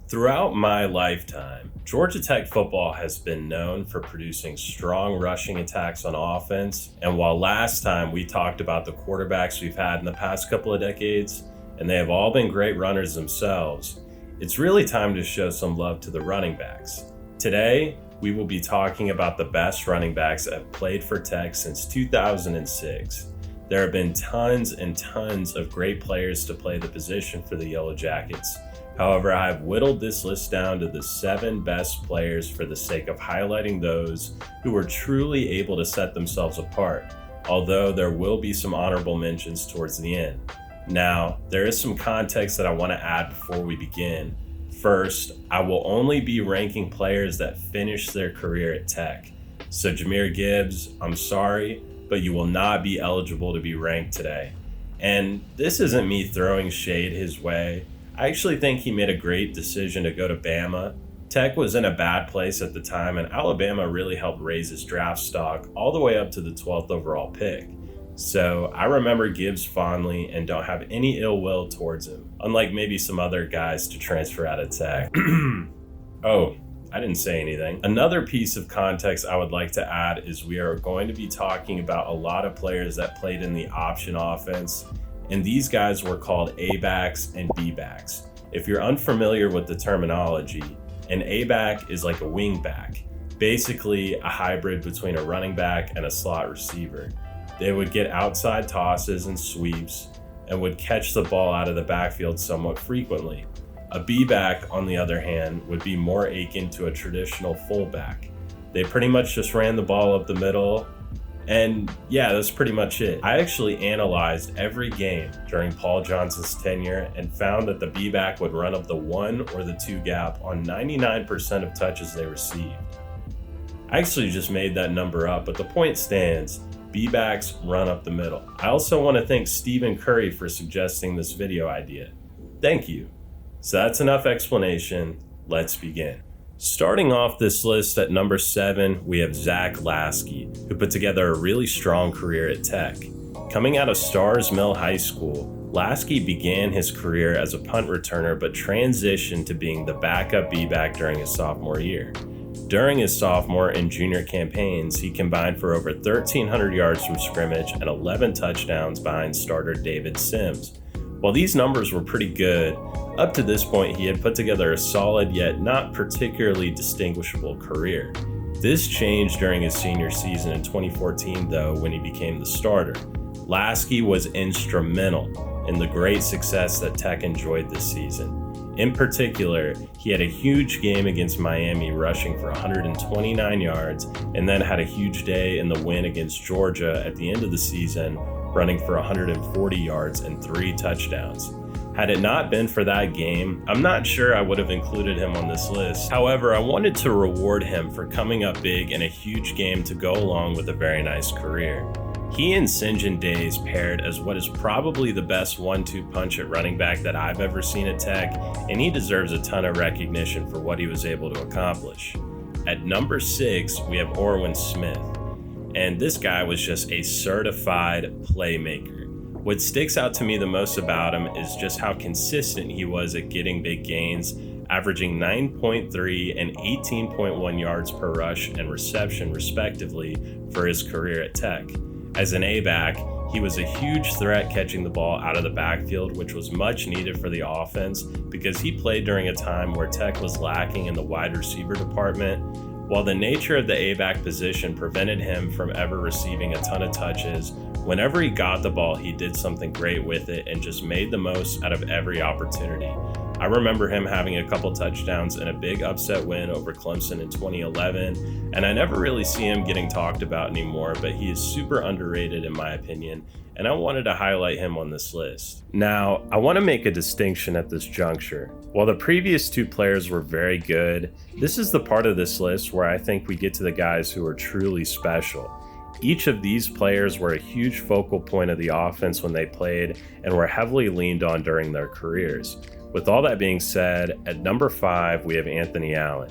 Throughout my lifetime, Georgia Tech football has been known for producing strong rushing attacks on offense. And while last time we talked about the quarterbacks we've had in the past couple of decades, and they have all been great runners themselves, it's really time to show some love to the running backs. Today, we will be talking about the best running backs that have played for Tech since 2006. There have been tons and tons of great players to play the position for the Yellow Jackets. However, I have whittled this list down to the 7 best players for the sake of highlighting those who were truly able to set themselves apart, although there will be some honorable mentions towards the end. Now, there is some context that I want to add before we begin. First, I will only be ranking players that finished their career at Tech. So Jahmyr Gibbs, I'm sorry, but you will not be eligible to be ranked today. And this isn't me throwing shade his way. I actually think he made a great decision to go to Bama. Tech was in a bad place at the time, and Alabama really helped raise his draft stock all the way up to the 12th overall pick. So I remember Gibbs fondly and don't have any ill will towards him, unlike maybe some other guys to transfer out of Tech. Oh, I didn't say anything. Another piece of context I would like to add is we are going to be talking about a lot of players that played in the option offense, and these guys were called A-backs and B-backs. If you're unfamiliar with the terminology, an A-back is like a wing back, basically a hybrid between a running back and a slot receiver. They would get outside tosses and sweeps and would catch the ball out of the backfield somewhat frequently. A B-back, on the other hand, would be more akin to a traditional fullback. They pretty much just ran the ball up the middle, and yeah, that's pretty much it. I actually analyzed every game during Paul Johnson's tenure and found that the B-back would run up the 1 or the 2 gap on 99% of touches they received. I actually just made that number up, but the point stands. B-backs run up the middle. I also want to thank Stephen Curry for suggesting this video idea. Thank you. So that's enough explanation. Let's begin. Starting off this list at number 7, we have Zach Laskey, who put together a really strong career at Tech. Coming out of Starrs Mill High School, Laskey began his career as a punt returner but transitioned to being the backup B-back during his sophomore year. During his sophomore and junior campaigns, he combined for over 1,300 yards from scrimmage and 11 touchdowns behind starter David Sims. While these numbers were pretty good, up to this point he had put together a solid yet not particularly distinguishable career. This changed during his senior season in 2014 though, when he became the starter. Laskey was instrumental in the great success that Tech enjoyed this season. In particular, he had a huge game against Miami rushing for 129 yards and then had a huge day in the win against Georgia at the end of the season, running for 140 yards and 3 touchdowns. Had it not been for that game, I'm not sure I would have included him on this list. However, I wanted to reward him for coming up big in a huge game to go along with a very nice career. He and St. John Days paired as what is probably the best 1-2 punch at running back that I've ever seen at Tech, and he deserves a ton of recognition for what he was able to accomplish. At number 6, we have Orwin Smith, and this guy was just a certified playmaker. What sticks out to me the most about him is just how consistent he was at getting big gains, averaging 9.3 and 18.1 yards per rush and reception respectively for his career at Tech. As an A-back, he was a huge threat catching the ball out of the backfield, which was much needed for the offense because he played during a time where Tech was lacking in the wide receiver department. While the nature of the A-back position prevented him from ever receiving a ton of touches, whenever he got the ball, he did something great with it and just made the most out of every opportunity. I remember him having a couple touchdowns in a big upset win over Clemson in 2011, and I never really see him getting talked about anymore, but he is super underrated in my opinion, and I wanted to highlight him on this list. Now, I want to make a distinction at this juncture. While the previous 2 players were very good, this is the part of this list where I think we get to the guys who are truly special. Each of these players were a huge focal point of the offense when they played and were heavily leaned on during their careers. With all that being said, at number 5, we have Anthony Allen.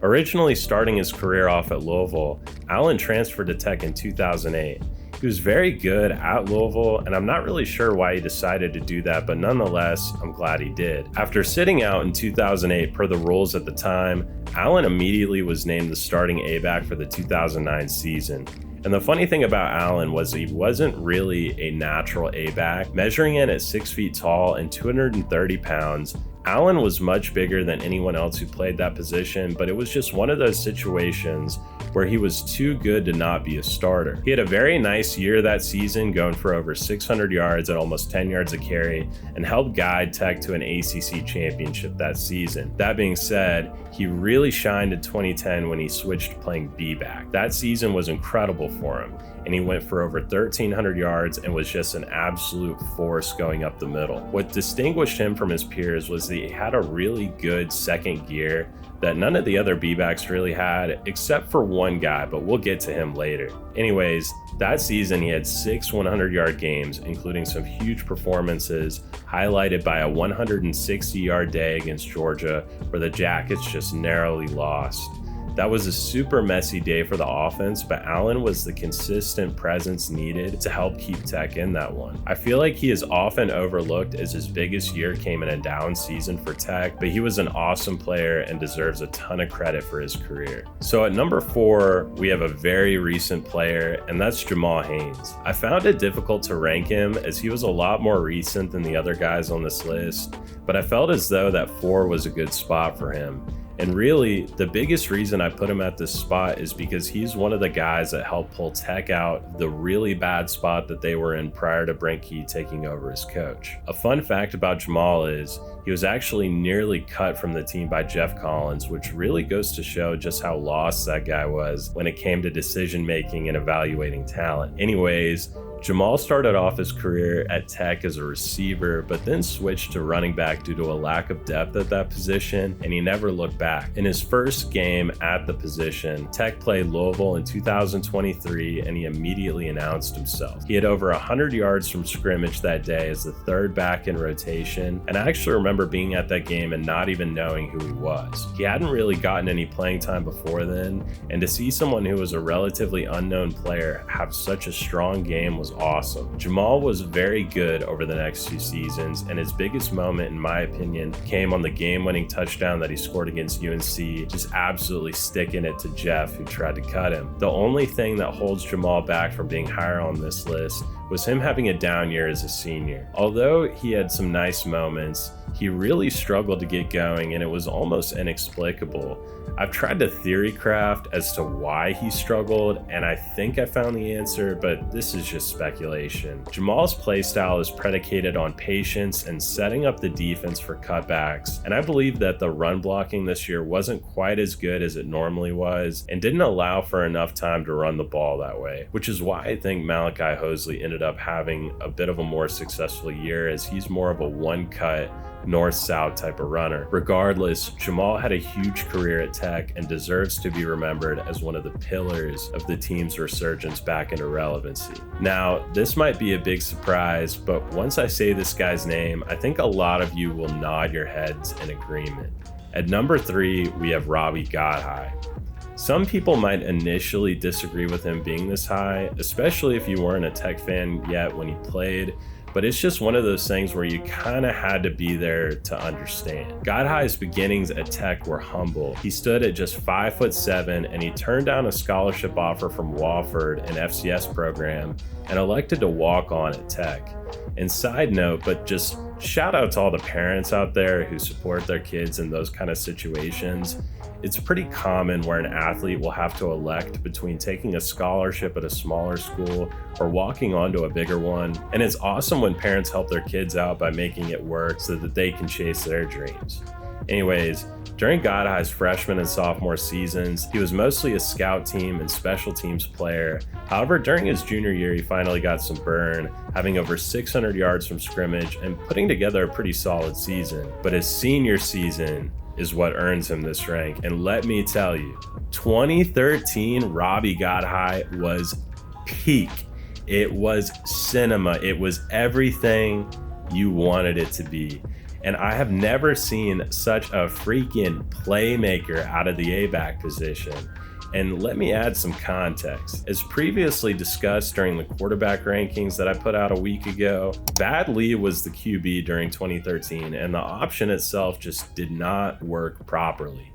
Originally starting his career off at Louisville, Allen transferred to Tech in 2008. He was very good at Louisville, and I'm not really sure why he decided to do that, but nonetheless, I'm glad he did. After sitting out in 2008 per the rules at the time, Allen immediately was named the starting A-back for the 2009 season. And the funny thing about Allen was he wasn't really a natural A-back. Measuring in at 6 feet tall and 230 pounds, Allen was much bigger than anyone else who played that position, but it was just one of those situations where he was too good to not be a starter. He had a very nice year that season, going for over 600 yards and almost 10 yards a carry, and helped guide Tech to an ACC championship that season. That being said, he really shined in 2010 when he switched to playing B-back. That season was incredible for him, and he went for over 1,300 yards and was just an absolute force going up the middle. What distinguished him from his peers was that he had a really good second gear that none of the other B-backs really had, except for one guy, but we'll get to him later. Anyways, that season he had 6 100-yard games, including some huge performances, highlighted by a 160-yard day against Georgia, where the Jackets just narrowly lost. That was a super messy day for the offense, but Allen was the consistent presence needed to help keep Tech in that one. I feel like he is often overlooked as his biggest year came in a down season for Tech, but he was an awesome player and deserves a ton of credit for his career. So at number 4, we have a very recent player, and that's Jamal Haynes. I found it difficult to rank him as he was a lot more recent than the other guys on this list, but I felt as though that 4 was a good spot for him. And really, the biggest reason I put him at this spot is because he's one of the guys that helped pull Tech out the really bad spot that they were in prior to Brent Key taking over as coach. A fun fact about Jamal is he was actually nearly cut from the team by Jeff Collins, which really goes to show just how lost that guy was when it came to decision making and evaluating talent. Anyways, Jamal started off his career at Tech as a receiver, but then switched to running back due to a lack of depth at that position, and he never looked back. In his first game at the position, Tech played Louisville in 2023, and he immediately announced himself. He had over 100 yards from scrimmage that day as the third back in rotation, and I actually remember being at that game and not even knowing who he was. He hadn't really gotten any playing time before then, and to see someone who was a relatively unknown player have such a strong game was awesome. Jamal was very good over the next 2 seasons, and his biggest moment, in my opinion, came on the game-winning touchdown that he scored against UNC, just absolutely sticking it to Jeff, who tried to cut him. The only thing that holds Jamal back from being higher on this list was him having a down year as a senior. Although he had some nice moments, he really struggled to get going, and it was almost inexplicable. I've tried to theory craft as to why he struggled, and I think I found the answer, but this is just speculation. Jamal's playstyle is predicated on patience and setting up the defense for cutbacks, and I believe that the run blocking this year wasn't quite as good as it normally was, and didn't allow for enough time to run the ball that way, which is why I think Malachi Hosley ended up having a bit of a more successful year, as he's more of a one-cut, north-south type of runner. Regardless, Jamal had a huge career at Tech and deserves to be remembered as one of the pillars of the team's resurgence back into relevancy. Now, this might be a big surprise, but once I say this guy's name, I think a lot of you will nod your heads in agreement. At number 3, we have Robbie Godhigh. Some people might initially disagree with him being this high, especially if you weren't a Tech fan yet when he played, but it's just one of those things where you kind of had to be there to understand. Godhigh's beginnings at Tech were humble. He stood at just 5'7", and he turned down a scholarship offer from Wofford, an FCS program, and elected to walk on at Tech. And side note, but just shout out to all the parents out there who support their kids in those kind of situations. It's pretty common where an athlete will have to elect between taking a scholarship at a smaller school or walking onto a bigger one. And it's awesome when parents help their kids out by making it work so that they can chase their dreams. Anyways, during Godhigh's freshman and sophomore seasons, he was mostly a scout team and special teams player. However, during his junior year, he finally got some burn, having over 600 yards from scrimmage and putting together a pretty solid season. But his senior season is what earns him this rank. And let me tell you, 2013 Robbie Godhigh was peak. It was cinema. It was everything you wanted it to be. And I have never seen such a freaking playmaker out of the A-back position. And let me add some context. As previously discussed during the quarterback rankings that I put out a week ago, Vad Lee was the QB during 2013, and the option itself just did not work properly.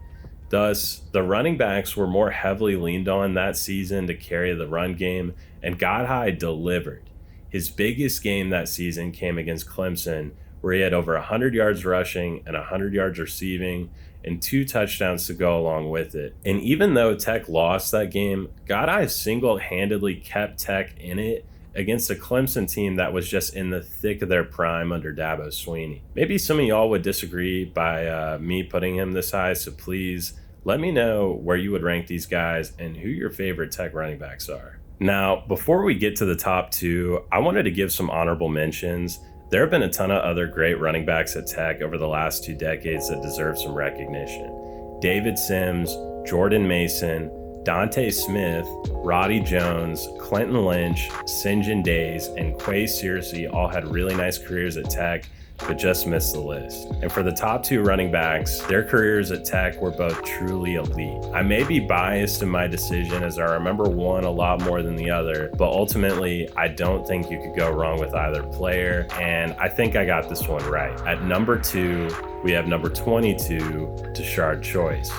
Thus, the running backs were more heavily leaned on that season to carry the run game, and Godhigh delivered. His biggest game that season came against Clemson, where he had over 100 yards rushing and 100 yards receiving, and 2 touchdowns to go along with it. And even though Tech lost that game, Godhigh single-handedly kept Tech in it against a Clemson team that was just in the thick of their prime under Dabo Swinney. Maybe some of y'all would disagree by me putting him this high, so please let me know where you would rank these guys and who your favorite Tech running backs are. Now, before we get to the top 2, I wanted to give some honorable mentions. There have been a ton of other great running backs at Tech over the last 2 decades that deserve some recognition. David Sims, Jordan Mason, Dante Smith, Roddy Jones, Clinton Lynch, Sinjin Days, and Quay Searcy all had really nice careers at Tech, but just missed the list. And for the top 2 running backs, their careers at Tech were both truly elite. I may be biased in my decision as I remember one a lot more than the other, but ultimately, I don't think you could go wrong with either player, and I think I got this one right. At number 2, we have number 22, Tashard Choice.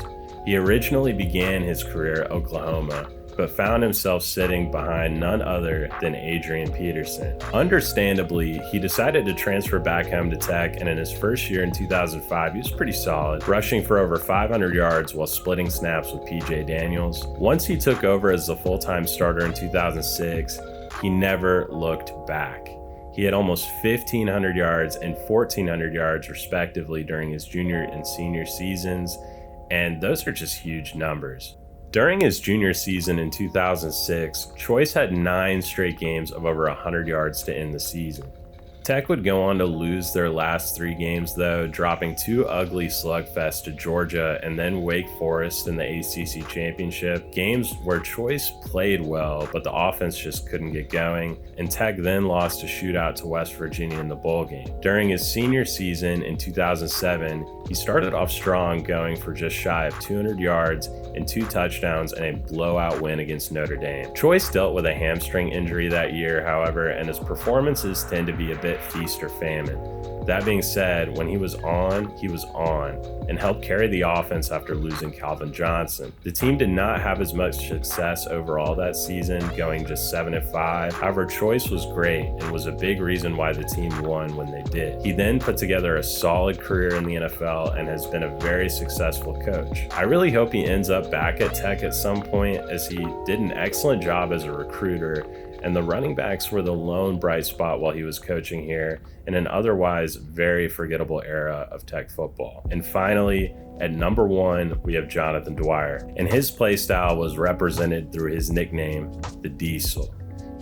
He originally began his career at Oklahoma, but found himself sitting behind none other than Adrian Peterson. Understandably, he decided to transfer back home to Tech, and in his first year in 2005, he was pretty solid, rushing for over 500 yards while splitting snaps with PJ Daniels. Once he took over as the full-time starter in 2006, he never looked back. He had almost 1,500 yards and 1,400 yards respectively during his junior and senior seasons, and those are just huge numbers. During his junior season in 2006, Choice had 9 straight games of over 100 yards to end the season. Tech would go on to lose their last 3 games though, dropping 2 ugly slugfests to Georgia and then Wake Forest in the ACC Championship, games where Choice played well but the offense just couldn't get going, and Tech then lost a shootout to West Virginia in the bowl game. During his senior season in 2007, he started off strong, going for just shy of 200 yards and 2 touchdowns and a blowout win against Notre Dame. Choice dealt with a hamstring injury that year, however, and his performances tend to be a bit feast or famine. That being said, when he was on, and helped carry the offense after losing Calvin Johnson. The team did not have as much success overall that season, going just 7-5. However, Choice was great and was a big reason why the team won when they did. He then put together a solid career in the NFL and has been a very successful coach. I really hope he ends up back at Tech at some point, as he did an excellent job as a recruiter, and the running backs were the lone bright spot while he was coaching here in an otherwise very forgettable era of Tech football. And finally, at number 1, we have Jonathan Dwyer, and his play style was represented through his nickname, the Diesel.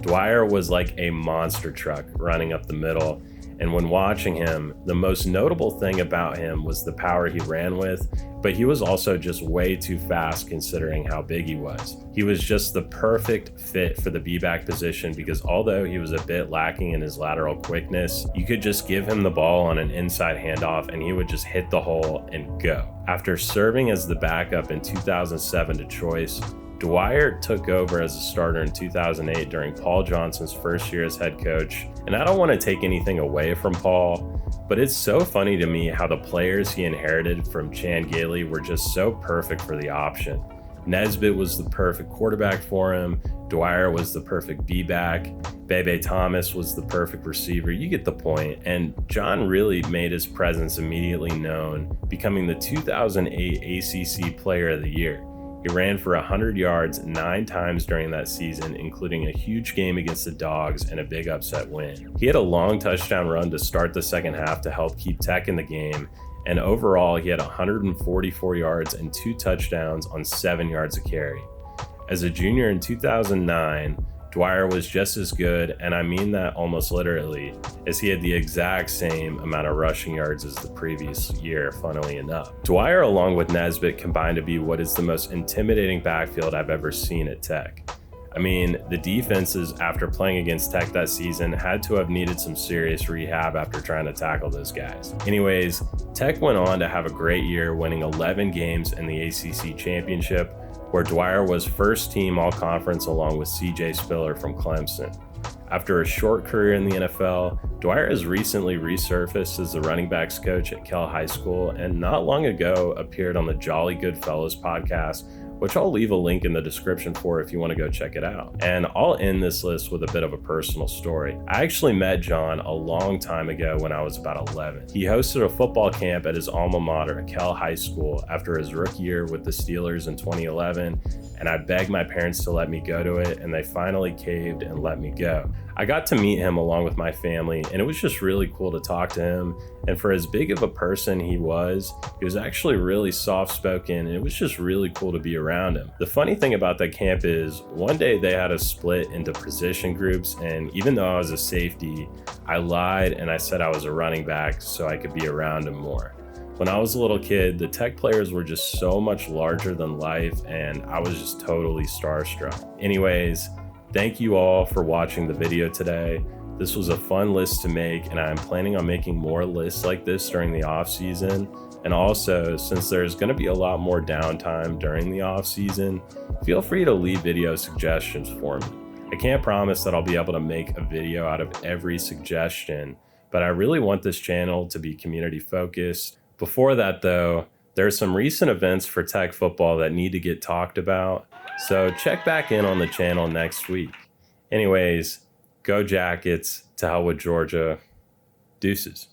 Dwyer was like a monster truck running up the middle, and when watching him, the most notable thing about him was the power he ran with, but he was also just way too fast considering how big he was. He was just the perfect fit for the B-back position because although he was a bit lacking in his lateral quickness, you could just give him the ball on an inside handoff and he would just hit the hole and go. After serving as the backup in 2007 to Choice, Dwyer took over as a starter in 2008 during Paul Johnson's first year as head coach, and I don't want to take anything away from Paul, but it's so funny to me how the players he inherited from Chan Gailey were just so perfect for the option. Nesbitt was the perfect quarterback for him, Dwyer was the perfect B-back, Bebe Thomas was the perfect receiver, you get the point, and John really made his presence immediately known, becoming the 2008 ACC Player of the Year. He ran for 100 yards 9 times during that season, including a huge game against the Dogs and a big upset win. He had a long touchdown run to start the second half to help keep Tech in the game, and overall he had 144 yards and 2 touchdowns on 7 yards a carry. As a junior in 2009, Dwyer was just as good, and I mean that almost literally, as he had the exact same amount of rushing yards as the previous year, funnily enough. Dwyer along with Nesbitt combined to be what is the most intimidating backfield I've ever seen at Tech. I mean, the defenses after playing against Tech that season had to have needed some serious rehab after trying to tackle those guys. Anyways, Tech went on to have a great year, winning 11 games in the ACC Championship, where Dwyer was first team all-conference along with CJ Spiller from Clemson. After a short career in the NFL, Dwyer has recently resurfaced as the running backs coach at Kell High School and not long ago appeared on the Jolly Good Fellows podcast, which I'll leave a link in the description for if you want to go check it out. And I'll end this list with a bit of a personal story. I actually met John a long time ago when I was about 11. He hosted a football camp at his alma mater at Kell High School after his rookie year with the Steelers in 2011, and I begged my parents to let me go to it, and they finally caved and let me go. I got to meet him along with my family, and it was just really cool to talk to him. And for as big of a person he was actually really soft-spoken, and it was just really cool to be around him. The funny thing about that camp is one day they had us split into position groups, and even though I was a safety, I lied and I said I was a running back so I could be around him more. When I was a little kid, the Tech players were just so much larger than life, and I was just totally starstruck. Anyways, thank you all for watching the video today. This was a fun list to make, and I'm planning on making more lists like this during the off season. And also, since there's going to be a lot more downtime during the off season, feel free to leave video suggestions for me. I can't promise that I'll be able to make a video out of every suggestion, but I really want this channel to be community focused. Before that though, there's some recent events for Tech football that need to get talked about, so check back in on the channel next week. Anyways, go Jackets, to hell with Georgia, deuces.